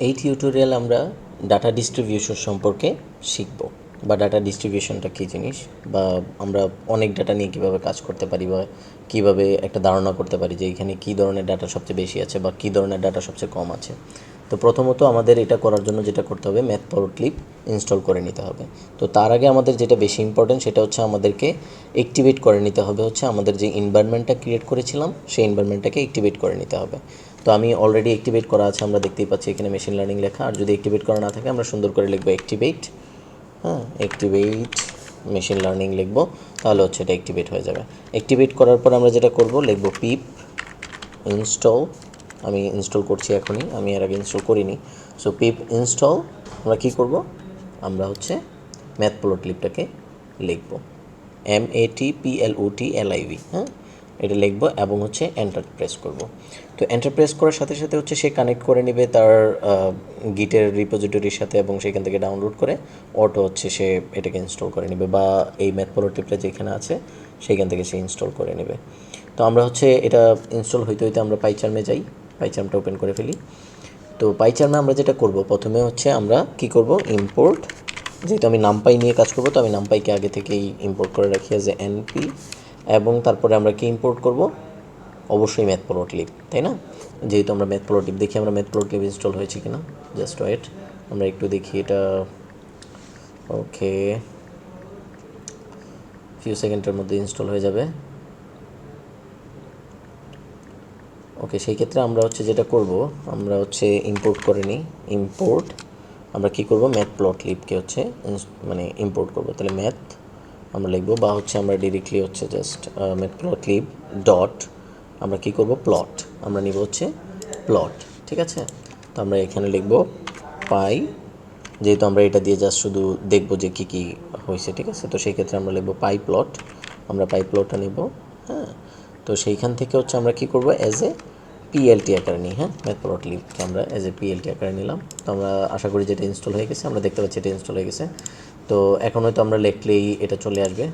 এই টিউটোরিয়ালে আমরা ডাটা ডিস্ট্রিবিউশন সম্পর্কে শিখব, বা ডাটা ডিস্ট্রিবিউশনটা কী জিনিস, বা আমরা অনেক ডাটা নিয়ে কীভাবে কাজ করতে পারি, বা কীভাবে একটা ধারণা করতে পারি যে এখানে কী ধরনের ডাটা সবচেয়ে বেশি আছে বা কী ধরনের ডাটা সবচেয়ে কম আছে। তো প্রথমত আমাদের এটা করার জন্য যেটা করতে হবে, ম্যাথপ্লটলিব ইনস্টল করে নিতে হবে। তো তার আগে আমাদের যেটা বেশি ইম্পর্টেন্ট সেটা হচ্ছে আমাদেরকে অ্যাক্টিভেট করে নিতে হবে, হচ্ছে আমাদের যে এনভায়রনমেন্টটা ক্রিয়েট করেছিলাম সেই এনভায়রনমেন্টটাকে অ্যাক্টিভেট করে নিতে হবে। তো আমি অলরেডি অ্যাক্টিভেট করা আছে, আমরা দেখতেই পাচ্ছি এখানে মেশিন লার্নিং লেখা। আর যদি অ্যাক্টিভেট করা না থাকে আমরা সুন্দর করে লিখবো অ্যাক্টিভেট, অ্যাক্টিভেট মেশিন লার্নিং লিখবো, তাহলে হচ্ছে এটা অ্যাক্টিভেট হয়ে যাবে। অ্যাক্টিভেট করার পর আমরা যেটা করব, লিখবো পিপ ইনস্টল। আমি ইনস্টল করছি এখনই, আমি এর আগে ইনস্টল করিনি। সো পিপ ইনস্টল আমরা কী করব, আমরা হচ্ছে ম্যাথপ্লটলিবটাকে লিখব, MATPLOTLIB, এটা লিখব এবং হচ্ছে এন্টার প্রেস করব। তো এন্টার প্রেস করার সাথে সাথে হচ্ছে সে কানেক্ট করে নেবে তার গিটের রিপোজিটরির সাথে, এবং সেখান থেকে ডাউনলোড করে অটো হচ্ছে সে এটাকে ইনস্টল করে নেবে, বা এই ম্যাথপ্লটলিবটা যেখানে আছে সেইখান থেকে সে ইনস্টল করে নেবে। তো আমরা হচ্ছে এটা ইনস্টল হইতে হইতে আমরা পাইচার্মে যাই, পাইচার্মটা ওপেন করে ফেলি। তো পাইচার্মে আমরা যেটা করব, প্রথমে হচ্ছে আমরা কি করব, ইম্পোর্ট, যেহেতু আমি নামপাই নিয়ে কাজ করব তো আমি নামপাইকে আগে থেকেই ইম্পোর্ট করে রাখি যে এনপি, এবং তারপরে আমরা কি ইম্পোর্ট করব, অবশ্যই ম্যাথপ্লটলিব, তাই না? যেহেতু আমরা ম্যাথপ্লটলিব, দেখি আমরা ম্যাথপ্লটলিব ইনস্টল হয়েছে কিনা, জাস্ট ওয়েট, আমরা একটু দেখি এটা। ওকে, ফিউ সেকেন্ডের মধ্যে ইনস্টল হয়ে যাবে। ওকে, সেই ক্ষেত্রে আমরা হচ্ছে যেটা করব, আমরা হচ্ছে ইম্পোর্ট করে নিই, ইম্পোর্ট আমরা কী করব, ম্যাথপ্লটলিবকে হচ্ছে মানে ইম্পোর্ট করব। তাহলে ম্যাথ আমরা লিখব, বা হচ্ছে আমরা ডিরেক্টলি হচ্ছে জাস্ট ম্যাথপ্লটলিব ডট আমরা কী করব, প্লট, আমরা নিব হচ্ছে প্লট, ঠিক আছে? তো আমরা এখানে লিখব পাই, যেহেতু আমরা এটা দিয়ে জাস্ট শুধু দেখব যে কী কী হয়েছে, ঠিক আছে? তো সেই ক্ষেত্রে আমরা লিখব পাই প্লট, আমরা পাই প্লটটা নিব। তো সেইখান থেকে হচ্ছে আমরা কী করব, অ্যাজ এ পিএলটি আকারে নিই। ম্যাথপ্লটলিবকে আমরা অ্যাজ এ পিএলটি আকারে নিলাম। তো আমরা আশা করি যেটা ইনস্টল হয়ে গেছে, আমরা দেখতে পাচ্ছি এটা ইনস্টল হয়ে গেছে। তো এখন হয়তো আমরা লিখলেই এটা চলে আসবে।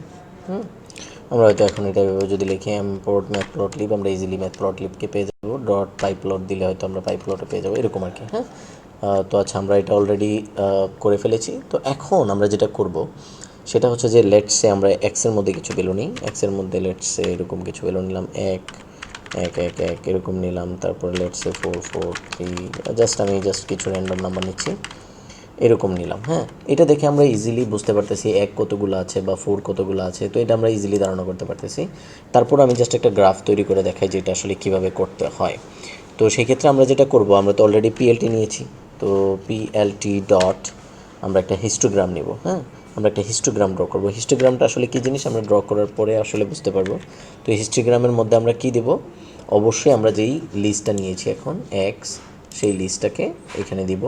আমরা হয়তো এখন এটা যদি লিখি ইম্পোর্ট ম্যাথপ্লটলিব, আমরা ইজিলি ম্যাথপ্লটলিবকে পেয়ে যাবো। ডট পাইপ্লট দিলে হয়তো আমরা পাইপ্লটে পেয়ে যাবো, এরকম আর কি। তো আচ্ছা, আমরা এটা অলরেডি করে ফেলেছি। তো এখন আমরা যেটা করব সেটা হচ্ছে যে লেটসে আমরা এক্সের মধ্যে কিছু ভ্যালু নিই, এক্সের মধ্যে লেটসে এরকম কিছু ভ্যালু নিলাম, এক এক এক এক এরকম নিলাম, তারপরে লেটসে 4 4 3, আমি জাস্ট কিছু র্যান্ডম নাম্বার নিচ্ছি, এরকম নিলাম। এটা দেখে আমরা ইজিলি বুঝতে পারতেছি এক কতগুলো আছে বা 4 কতগুলো আছে, তো এটা আমরা ইজিলি ধারণা করতে পারতেছি। তারপর আমি জাস্ট একটা গ্রাফ তৈরি করে দেখাই যে এটা আসলে কীভাবে করতে হয়। তো সেই ক্ষেত্রে আমরা যেটা করব, আমরা তো অলরেডি পিএলটি নিয়েছি, তো পিএলটি ডট আমরা একটা হিস্টোগ্রাম নিব। আমরা একটা হিস্টোগ্রাম ড্র করব। হিস্টোগ্রামটা আসলে কী জিনিস আমরা ড্র করার পরে আসলে বুঝতে পারবো। তো হিস্টোগ্রামের মধ্যে আমরা কী দেব, অবশ্যই আমরা যেই লিস্টটা নিয়েছি এখন এক্স, সেই লিস্টটাকে এখানে দিব,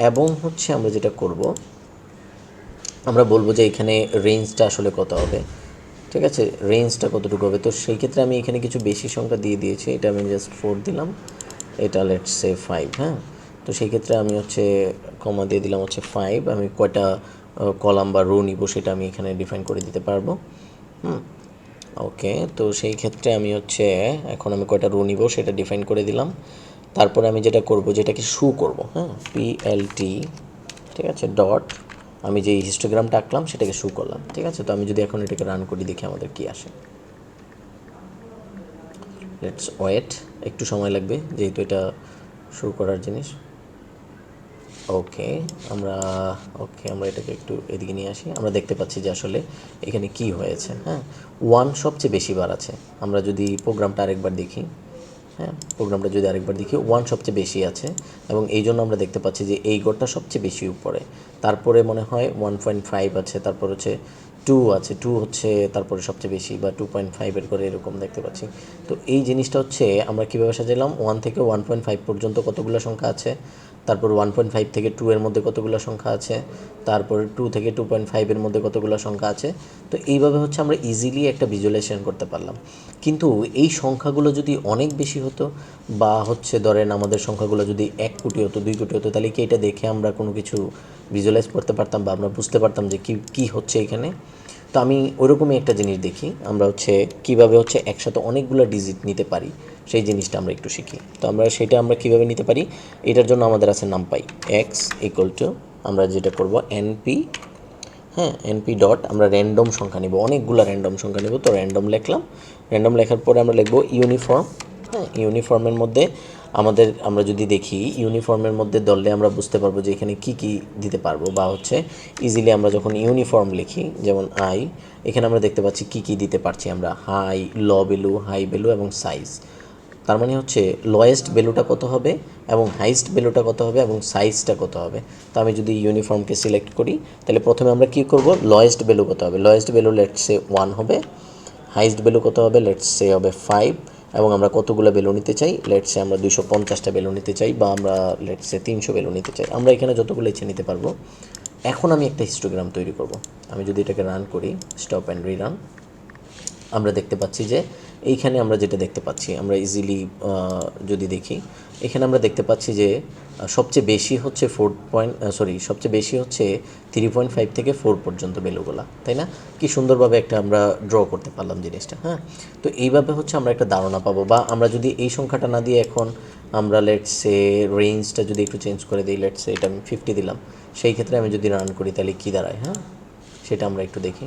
এবং হচ্ছে আমরা যেটা করব, আমরা বলবো যে এখানে রেঞ্জটা আসলে কত হবে, ঠিক আছে? রেঞ্জটা কতটুকু হবে। তো সেই ক্ষেত্রে আমি এখানে কিছু বেশি সংখ্যা দিয়ে দিয়েছি, এটা আমি জাস্ট 4 দিলাম, এটা লেটস সে 5। তো সেই ক্ষেত্রে আমি হচ্ছে কমা দিয়ে দিলাম হচ্ছে 5, আমি কয়টা কলাম বা রো নিব সেটা আমি এখানে ডিফাইন করে দিতে পারবো। ওকে, তো সেই ক্ষেত্রে আমি হচ্ছে এখন আমি কয়টা রো নিব সেটা ডিফাইন করে দিলাম। তারপরে আমি যেটা করব, যেটাকে শু করব, পিএলটি, ঠিক আছে, ডট আমি যেই হিস্টোগ্রামটা আঁকলাম সেটাকে শু করলাম, ঠিক আছে? তো আমি যদি এখন এটাকে রান করি, দেখি আমাদের কি আসে। লেটস ওয়েট, একটু সময় লাগবে যেহেতু এটা শু করার জিনিস। ওকে, আমরা এটাকে একটু এদিকে নিয়ে আসি। আমরা দেখতে পাচ্ছি যে আসলে এখানে কি হয়েছে। 1 সবচেয়ে বেশি বার আছে। আমরা যদি প্রোগ্রামটা আরেকবার দেখি, প্রোগ্রামটা যদি আরেকবার দেখি, 1 সবচেয়ে বেশি আছে, এবং এই জন্য আমরা দেখতে পাচ্ছি যে এই গড়টা সবচেয়ে বেশি উপরে। তারপরে মনে হয় 1.5 আছে, তারপর হচ্ছে 2 আছে, 2 হচ্ছে তারপরে সবচেয়ে বেশি, বা 2.5 করে এরকম দেখতে পাচ্ছি। তো এই জিনিসটা হচ্ছে আমরা কীভাবে সাজাইলাম, 1 থেকে 1.5 পর্যন্ত কতগুলো সংখ্যা আছে, তারপর 1.5 থেকে 2 এর মধ্যে কতগুলো সংখ্যা আছে, তারপরে 2 থেকে 2.5 এর মধ্যে কতগুলো সংখ্যা আছে। তো এইভাবে হচ্ছে আমরা ইজিলি একটা ভিজুয়ালাইজেশন করতে পারলাম। কিন্তু এই সংখ্যাগুলো যদি অনেক বেশি হতো, বা হচ্ছে ধরেন আমাদের সংখ্যাগুলো যদি 1 কোটি হতো, 2 কোটি হতো, তাহলে কি এটা দেখে আমরা কোনো কিছু ভিজুয়ালাইজ করতে পারতাম, বা আমরা বুঝতে পারতাম যে কী হচ্ছে এখানে? তো আমি ওইরকমই একটা জিনিস দেখি, আমরা হচ্ছে কীভাবে হচ্ছে একসাথে অনেকগুলো ডিজিট নিতে পারি সেই জিনিসটা আমরা একটু শিখি। তো সেটা আমরা কীভাবে নিতে পারি, এটার জন্য আমাদের আছে নাম্পাই এক্স ইকুয়াল টু, আমরা যেটা করব এনপি, হ্যাঁ এনপি ডট, আমরা র্যান্ডম সংখ্যা নেব, অনেকগুলো র্যান্ডম সংখ্যা নেব। তো র্যান্ডম লিখলাম, র্যান্ডম লেখার পরে আমরা লিখব ইউনিফর্ম। হ্যাঁ ইউনিফর্মের মধ্যে আমরা যদি দেখি ইউনিফর্মের মধ্যে ধরলে আমরা বুঝতে পারবো যে এখানে কি কি দিতে পারবো, বা হচ্ছে ইজিলি আমরা যখন ইউনিফর্ম লিখি যেমন আই, এখানে আমরা দেখতে পাচ্ছি কি কি দিতে পারছি আমরা, হাই, ল ভ্যালু, হাই ভ্যালু এবং সাইজ। তার মানে হচ্ছে লোয়েস্ট ভ্যালুটা কত হবে এবং হাইস্ট ভ্যালুটা কত হবে এবং সাইজটা কত হবে। তো আমি যদি ইউনিফর্মকে সিলেক্ট করি তাহলে প্রথমে আমরা কি করব, লোয়েস্ট ভ্যালু কত হবে, লোয়েস্ট ভ্যালু লেটস সে 1 হবে, হাইস্ট ভ্যালু কত হবে লেটস সে হবে 5, এবং আমরা কতগুলো ভ্যালু নিতে চাই, লেটস সে আমরা 250টা ভ্যালু নিতে চাই, বা আমরা লেটস সে 300 ভ্যালু নিতে চাই, আমরা এখানে যতগুলো ইচ্ছে নিতে পারবো। এখন আমি একটা হিস্টোগ্রাম তৈরি করব। আমি যদি এটাকে রান করি, স্টপ অ্যান্ড রিরান, আমরা দেখতে পাচ্ছি যে এইখানে আমরা যেটা দেখতে পাচ্ছি, আমরা ইজিলি যদি দেখি এখানে আমরা দেখতে পাচ্ছি যে সবচেয়ে বেশি হচ্ছে সবচেয়ে বেশি হচ্ছে 3.5 থেকে 4 পর্যন্ত ভ্যালুগুলা, তাই না? কি সুন্দরভাবে একটা আমরা ড্র করতে পারলাম জিনিসটা। হ্যাঁ, তো এইভাবে হচ্ছে আমরা একটা ধারণা পাবো। বা আমরা যদি এই সংখ্যাটা না দিয়ে এখন আমরা লেটসে রেঞ্জটা যদি একটু চেঞ্জ করে দিই, লেটসে এটা আমি 50 দিলাম, সেই ক্ষেত্রে আমি যদি রান করি তাহলে কী দাঁড়ায়, হ্যাঁ সেটা আমরা একটু দেখি।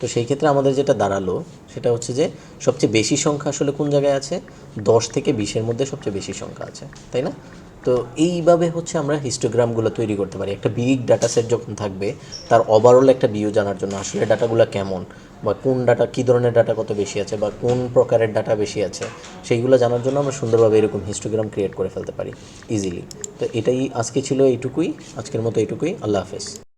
তো সেই ক্ষেত্রে আমাদের যেটা দাঁড়ালো সেটা হচ্ছে যে সবচেয়ে বেশি সংখ্যা আসলে কোন জায়গায় আছে, 10 থেকে 20-এর মধ্যে সবচেয়ে বেশি সংখ্যা আছে, তাই না? তো এইভাবে হচ্ছে আমরা হিস্টোগ্রামগুলো তৈরি করতে পারি। একটা বিগ ডাটা সেট যখন থাকবে, তার ওভারঅল একটা ভিউ জানার জন্য আসলে ডাটাগুলো কেমন, বা কোন ডাটা, কী ধরনের ডাটা কত বেশি আছে, বা কোন প্রকারের ডাটা বেশি আছে, সেইগুলো জানার জন্য আমরা সুন্দরভাবে এরকম হিস্টোগ্রাম ক্রিয়েট করে ফেলতে পারি ইজিলি। তো এটাই আজকে ছিল, এইটুকুই, আজকের মতো এইটুকুই। আল্লাহ হাফেজ।